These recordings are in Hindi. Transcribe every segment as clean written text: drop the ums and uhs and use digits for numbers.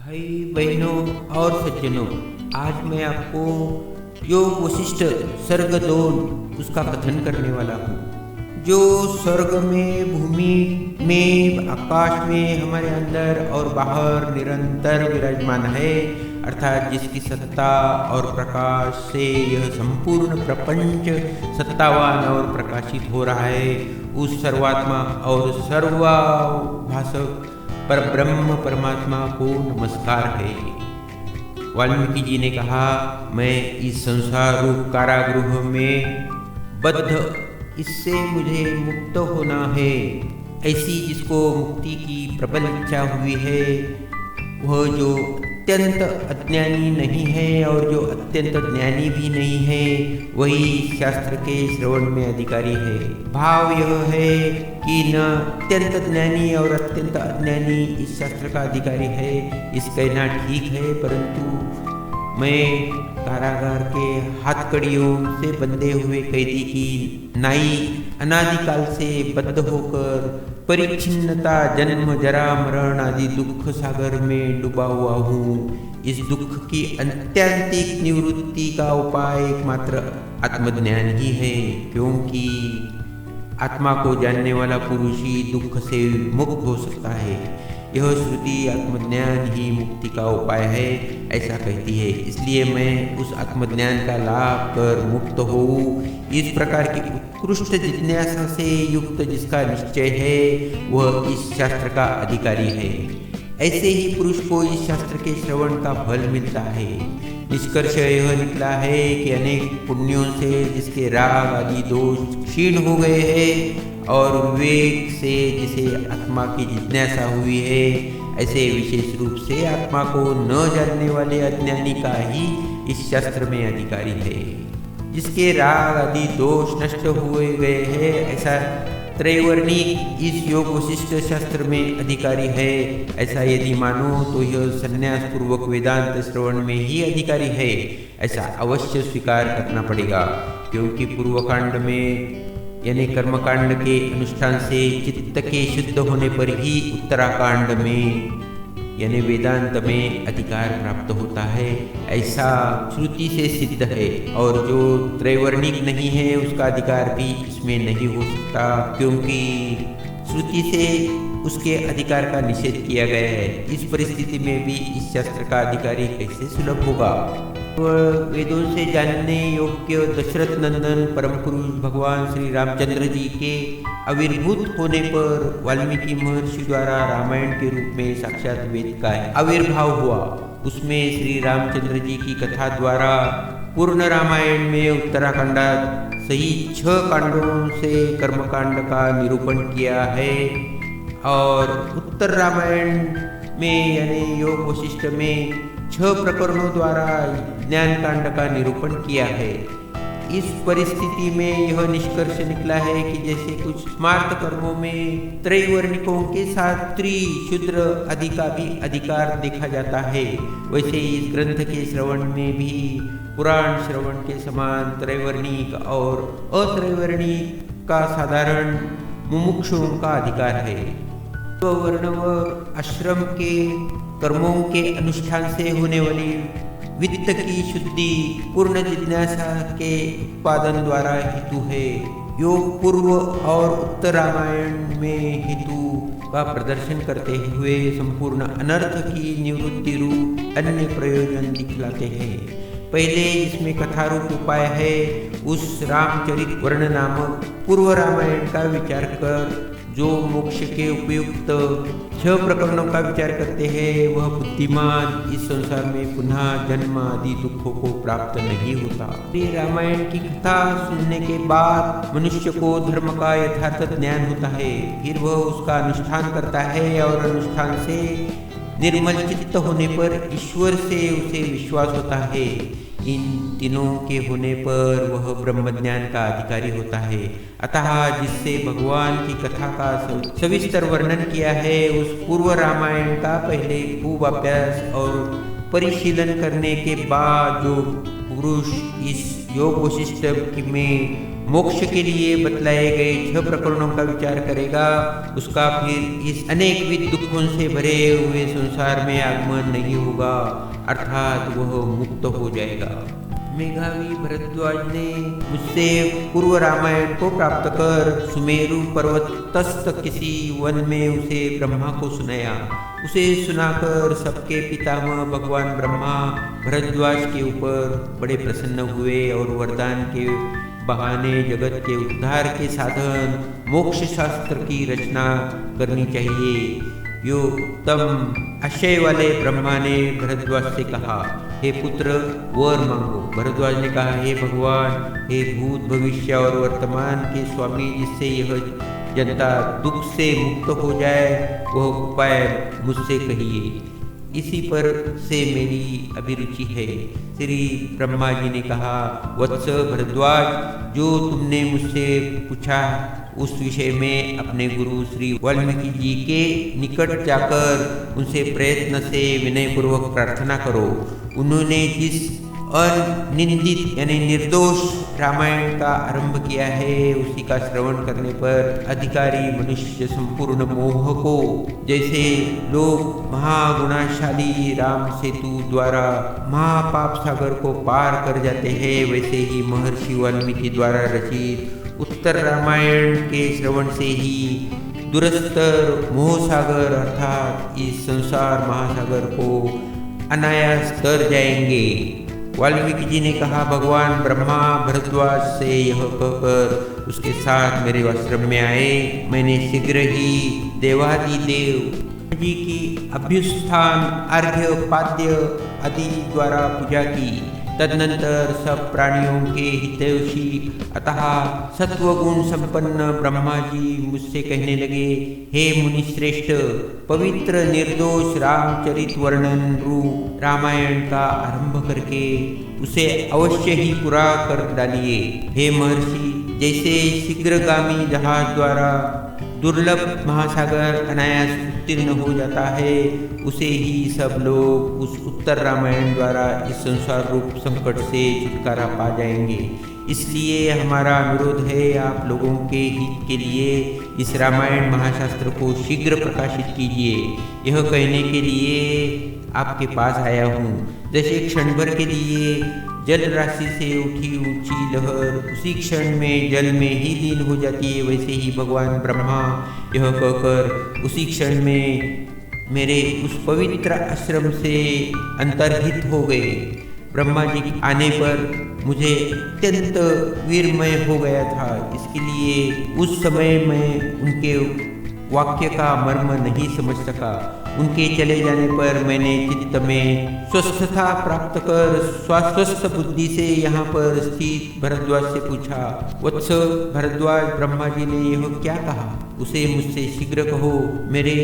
भाई बहनों और सज्जनों, आज मैं आपको योग वशिष्ठ सर्ग 2 उसका कथन करने वाला हूँ। जो स्वर्ग में, भूमि में, आकाश में, हमारे अंदर और बाहर निरंतर विराजमान है, अर्थात जिसकी सत्ता और प्रकाश से यह संपूर्ण प्रपंच सत्तावान और प्रकाशित हो रहा है, उस सर्वात्मा और सर्वभाषक पर ब्रह्म परमात्मा को नमस्कार है। वाल्मीकि जी ने कहा, मैं इस संसार रूप कारागृह में बद्ध, इससे मुझे मुक्त होना है। ऐसी जिसको मुक्ति की प्रबल इच्छा हुई है, वह जो अत्यंत अज्ञानी नहीं है और जो अत्यंत ज्ञानी भी नहीं है, वही शास्त्र के श्रवण में अधिकारी है। भाव यह है कि न अत्यंत ज्ञानी और अत्यंत अज्ञानी इस शास्त्र का अधिकारी है, इस कहना ठीक है, परंतु मैं कारागार के हाथकड़ियों से बंधे हुए कैदी की नाई अनादिकाल से बद्ध होकर परिच्छिन्नता, जन्म, जरा, मरण आदि दुख सागर में डूबा हुआ हूँ। इस दुख की आत्यंतिक निवृत्ति का उपाय एकमात्र आत्मज्ञान ही है, क्योंकि आत्मा को जानने वाला पुरुष ही दुख से मुक्त हो सकता है। यह श्रुति आत्मज्ञान ही मुक्ति का उपाय है, ऐसा कहती है। इसलिए मैं उस आत्मज्ञान का लाभ कर मुक्त हो, इस प्रकार की उत्कृष्ट जिज्ञासा से युक्त जिसका निश्चय है, वह इस शास्त्र का अधिकारी है। ऐसे ही पुरुष को इस शास्त्र के श्रवण का फल मिलता है। निष्कर्ष यह निकला है कि अनेक पुण्यों से जिसके राग आदि दोष क्षीण हो गए हैं और विवेक से जिसे आत्मा की जिज्ञासा हुई है, ऐसे विशेष रूप से आत्मा को न जानने वाले अज्ञानी का ही इस शास्त्र में अधिकारी है। जिसके राग आदि दोष नष्ट हुए गए हैं, ऐसा त्रैवर्णिक इस योग वशिष्ठ शास्त्र में अधिकारी है। ऐसा यदि मानो तो यह संन्यास पूर्वक वेदांत श्रवण में ही अधिकारी है, ऐसा अवश्य स्वीकार करना पड़ेगा, क्योंकि पूर्वकांड में यानी कर्मकांड के अनुष्ठान से चित्त के शुद्ध होने पर ही उत्तराकांड में यानी वेदांत में अधिकार प्राप्त होता है, ऐसा श्रुति से सिद्ध है। और जो त्रैवर्णिक नहीं है, उसका अधिकार भी इसमें नहीं हो सकता, क्योंकि श्रुति से उसके अधिकार का निषेध किया गया है। इस परिस्थिति में भी इस शास्त्र का अधिकारी कैसे सुलभ होगा? वेदों से जानने योग्य दशरथ नंदन परम पुरुष भगवान श्री रामचंद्र जी के आविर्भूत होने पर वाल्मीकि महर्षि द्वारा रामायण के रूप में साक्षात वेद का आविर्भाव हुआ। उसमें श्री रामचंद्र जी की कथा द्वारा पूर्ण रामायण में उत्तराखंड सहित 6 कांडों से कर्मकांड का निरूपण किया है और उत्तर रामायण में यानी योग वशिष्ठ में 6 प्रकरणों द्वारा ज्ञान कांड का निरूपण किया है। इस परिस्थिति में यह निष्कर्ष निकला है कि जैसे कुछ स्मार्त कर्मों में त्रैवर्णिकों के साथ त्रि शूद्र आदि का भी अधिकार देखा जाता है, वैसे इस ग्रंथ के श्रवण में भी पुराण श्रवण के समान त्रैवर्णिक और अत्रैवर्णिक का साधारण मुमुक्षुओं का अधिकार है। वर्ण व आश्रम के कर्मों के अनुष्ठान से होने वाली वित्त की शुद्धि पूर्ण जिज्ञासा के उत्पादन द्वारा हेतु है। योग पूर्व और उत्तर रामायण में हेतु का प्रदर्शन करते हुए संपूर्ण अनर्थ की निवृत्ति रूप अन्य प्रयोजन दिखलाते हैं। पहले इसमें कथारूप उपाय है। उस रामचरित वर्ण नामक पूर्व रामायण का विचार कर जो मोक्ष के उपयुक्त 6 प्रकरणों का विचार करते हैं, वह बुद्धिमान इस संसार में पुनः जन्म आदि दुखों को प्राप्त नहीं होता। रामायण की कथा सुनने के बाद मनुष्य को धर्म का यथार्थ ज्ञान होता है, फिर वह उसका अनुष्ठान करता है और अनुष्ठान से निर्मल चित्त होने पर ईश्वर से उसे विश्वास होता है। इन तीनों के होने पर वह ब्रह्मज्ञान का अधिकारी होता है। अतः जिससे भगवान की कथा का सविस्तर वर्णन किया है, उस पूर्व रामायण का पहले खूब अभ्यास और परिशीलन करने के बाद जो पुरुष इस योग वशिष्ठ में मोक्ष के लिए बतलाए गए 6 प्रकरणों का विचार करेगा, उसका फिर इस अनेकविध दुखों से भरे हुए संसार में आगमन नहीं होगा, अर्थात वह मुक्त हो जाएगा। मेघावी भरद्वाज ने मुझसे पूर्व रामायण को प्राप्त कर सुमेरु पर्वतस्थ किसी वन में उसे ब्रह्मा को सुनाया। उसे सुनाकर सबके पितामह भगवान ब्रह्मा भरद्वाज के ऊपर बड़े प्रसन्न हुए और वरदान के बहाने जगत के उद्धार के साधन मोक्ष शास्त्र की रचना करनी चाहिए। यो उत्तम आशय वाले ब्रह्मा ने भरद्वाज से कहा, हे पुत्र वर मांगो। भरद्वाज ने कहा, हे भगवान, हे भूत भविष्य और वर्तमान के स्वामी, जिससे यह जनता दुख से मुक्त हो जाए, वह उपाय मुझसे कहिए। इसी पर से मेरी अभिरुचि है। श्री ब्रह्मा जी ने कहा, वत्स भरद्वाज, जो तुमने मुझसे पूछा उस विषय में अपने गुरु श्री वाल्मीकि जी के निकट जाकर उनसे प्रयत्न से विनयपूर्वक प्रार्थना करो। उन्होंने जिस अनिंदित यानी निर्दोष रामायण का आरंभ किया है, उसी का श्रवण करने पर अधिकारी मनुष्य संपूर्ण मोह को, जैसे लोग महागुणाशाली राम सेतु द्वारा महापाप सागर को पार कर जाते हैं, वैसे ही महर्षि वाल्मीकि द्वारा रचित उत्तर रामायण के श्रवण से ही दुरस्तर मोह सागर अर्थात इस संसार महासागर को अनायास तर जाएंगे। वाल्मीकि जी ने कहा, भगवान ब्रह्मा भरद्वाज से यह कहकर उसके साथ मेरे आश्रम में आए। मैंने शीघ्र ही देवादिदेव जी की अभ्युत्थान अर्घ्य पाद्य आदि द्वारा पूजा की। तदनंतर सब प्राणियों के हितैषी अतः सत्वगुण संपन्न ब्रह्मा जी मुझसे कहने लगे, हे मुनिश्रेष्ठ, पवित्र निर्दोष रामचरित वर्णन रूप रामायण का आरंभ करके उसे अवश्य ही पूरा कर डालिए। हे महर्षि, जैसे शीघ्रगामी जहाज द्वारा दुर्लभ महासागर अनायास उत्तीर्ण हो जाता है, उसे ही सब लोग उस उत्तर रामायण द्वारा इस संसार रूप संकट से छुटकारा पा जाएंगे। इसलिए हमारा अनुरोध है, आप लोगों के हित के लिए इस रामायण महाशास्त्र को शीघ्र प्रकाशित कीजिए। यह कहने के लिए आपके पास आया हूँ। जैसे क्षण भर के लिए जल राशि से उठी ऊंची लहर उसी क्षण में जल में ही लीन हो जाती है, वैसे ही भगवान ब्रह्मा यह कहकर उसी क्षण में मेरे उस पवित्र आश्रम से अंतर्हित हो गए। ब्रह्मा जी के आने पर मुझे अत्यंत वीरमय हो गया था, इसके लिए उस समय मैं उनके वाक्य का मर्म नहीं समझ सका। उनके चले जाने पर मैंने चित्त में स्वस्थता प्राप्त कर स्वास्वस्थ बुद्धि से यहाँ पर स्थित भरद्वाज से पूछा, वत्स भरद्वाज, ब्रह्मा जी ने यह क्या कहा? उसे मुझसे शीघ्र कहो। मेरे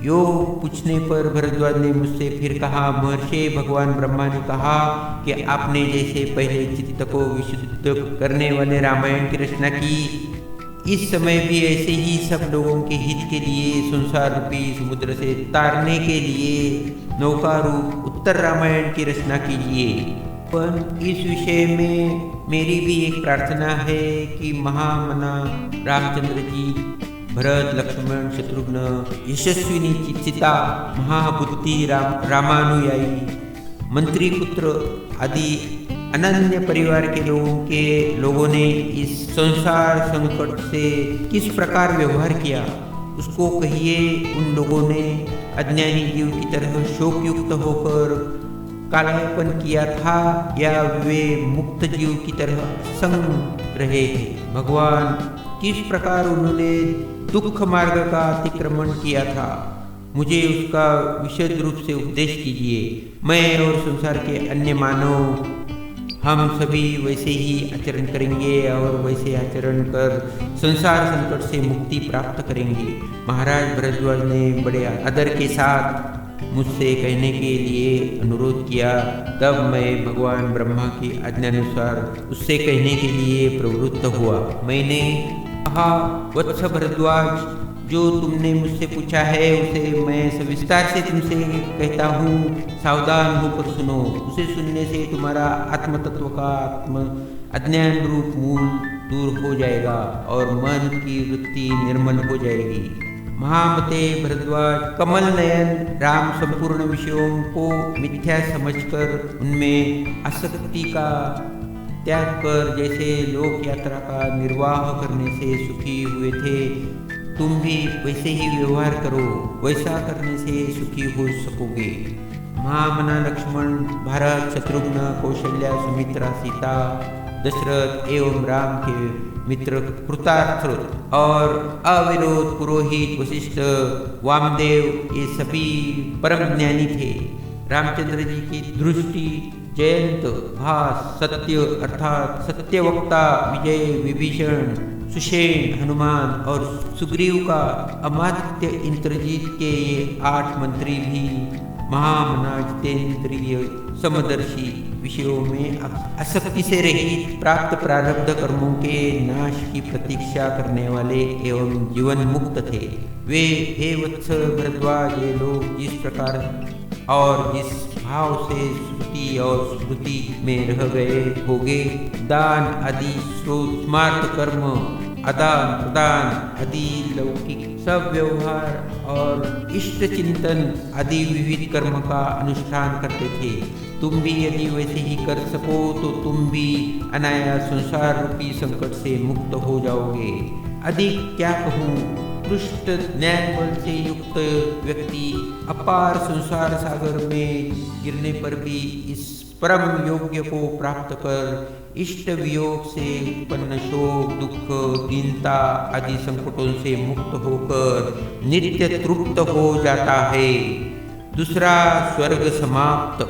योग पूछने पर भरद्वाज ने मुझसे फिर कहा, महर्षि, भगवान ब्रह्मा ने कहा कि आपने जैसे पहले चित्त को विशुद्ध करने वाले रामायण की रचना की, इस समय भी ऐसे ही सब लोगों के हित के लिए संसार रूपी समुद्र से तारने के लिए नौका रूप उत्तर रामायण की रचना कीजिए। पर इस विषय में मेरी भी एक प्रार्थना है कि महामना रामचंद्र जी, भरत, लक्ष्मण, शत्रुघ्न, यशस्विनी चित्सिता, महाबुद्धि रामानुयायी, मंत्री पुत्र आदि अनन्य परिवार के लोगों ने इस संसार संकट से किस प्रकार व्यवहार किया, उसको कहिए। उन लोगों ने अज्ञानी जीव की तरह शोकयुक्त होकर कालायपन किया था या वे मुक्त जीव की तरह संग रहे हैं। भगवान, किस प्रकार उन्होंने दुख मार्ग का अतिक्रमण किया था, मुझे उसका विशद रूप से उपदेश कीजिए। मैं और संसार के अन्य मानव हम सभी वैसे ही आचरण करेंगे और वैसे आचरण कर संसार संकट से मुक्ति प्राप्त करेंगे। महाराज भरद्वाज ने बड़े आदर के साथ मुझसे कहने के लिए अनुरोध किया। तब मैं भगवान ब्रह्मा की आज्ञानुसार उससे कहने के लिए प्रवृत्त हुआ। मैंने कहा, वत्स भरद्वाज, जो तुमने मुझसे पूछा है उसे मैं सविस्तार से तुमसे कहता हूँ, सावधान होकर सुनो। उसे सुनने से तुम्हारा आत्म तत्व का अज्ञान रूप मूल दूर हो जाएगा और मन की वृत्ति निर्मल हो जाएगी। महामते भरद्वाज, कमल नयन राम संपूर्ण विषयों को मिथ्या समझकर उनमें आसक्ति का त्याग कर जैसे लोक यात्रा का निर्वाह करने से सुखी हुए थे, तुम भी वैसे ही व्यवहार करो। वैसा करने से सुखी हो सकोगे। महामना लक्ष्मण, भरत, शत्रुघ्न, कौशल्या, सुमित्रा, सीता, दशरथ एवं राम के मित्र कृतार्थ और अविरोध पुरोहित वशिष्ठ, वामदेव, ये सभी परम ज्ञानी थे। रामचंद्र जी की दृष्टि जयंत, भास, सत्य अर्थात सत्यवक्ता, विजय, विभीषण, सुषेण, हनुमान और सुग्रीव का अमात्य इंद्रजीत के ये 8 मंत्री भी महामना जितेंद्रिय समदर्शी, विषयों में आसक्ति से रहित, प्राप्त प्रारब्ध कर्मों के नाश की प्रतीक्षा करने वाले एवं जीवन मुक्त थे। वे हे वत्स भरद्वाज, ये लोग जिस प्रकार और जिस भाव से श्रुति और स्मृति में रह गए होगे, दान आदि स्मार्त कर्म, आदान प्रदान आदि लौकिक सब व्यवहार और इष्ट चिंतन आदि विविध कर्म का अनुष्ठान करते थे। तुम भी यदि वैसे ही कर सको तो तुम भी अनायास संसार रूपी संकट से मुक्त हो जाओगे। अधिक क्या कहूँ, पृष्ठ ज्ञान बल से युक्त व्यक्ति अपार संसार सागर में गिरने पर भी इस परम योग्य को प्राप्त कर इष्ट वियोग से उत्पन्न शोक, दुख, दीनता आदि संकटों से मुक्त होकर नित्य तृप्त हो जाता है। दूसरा, स्वर्ग समाप्त।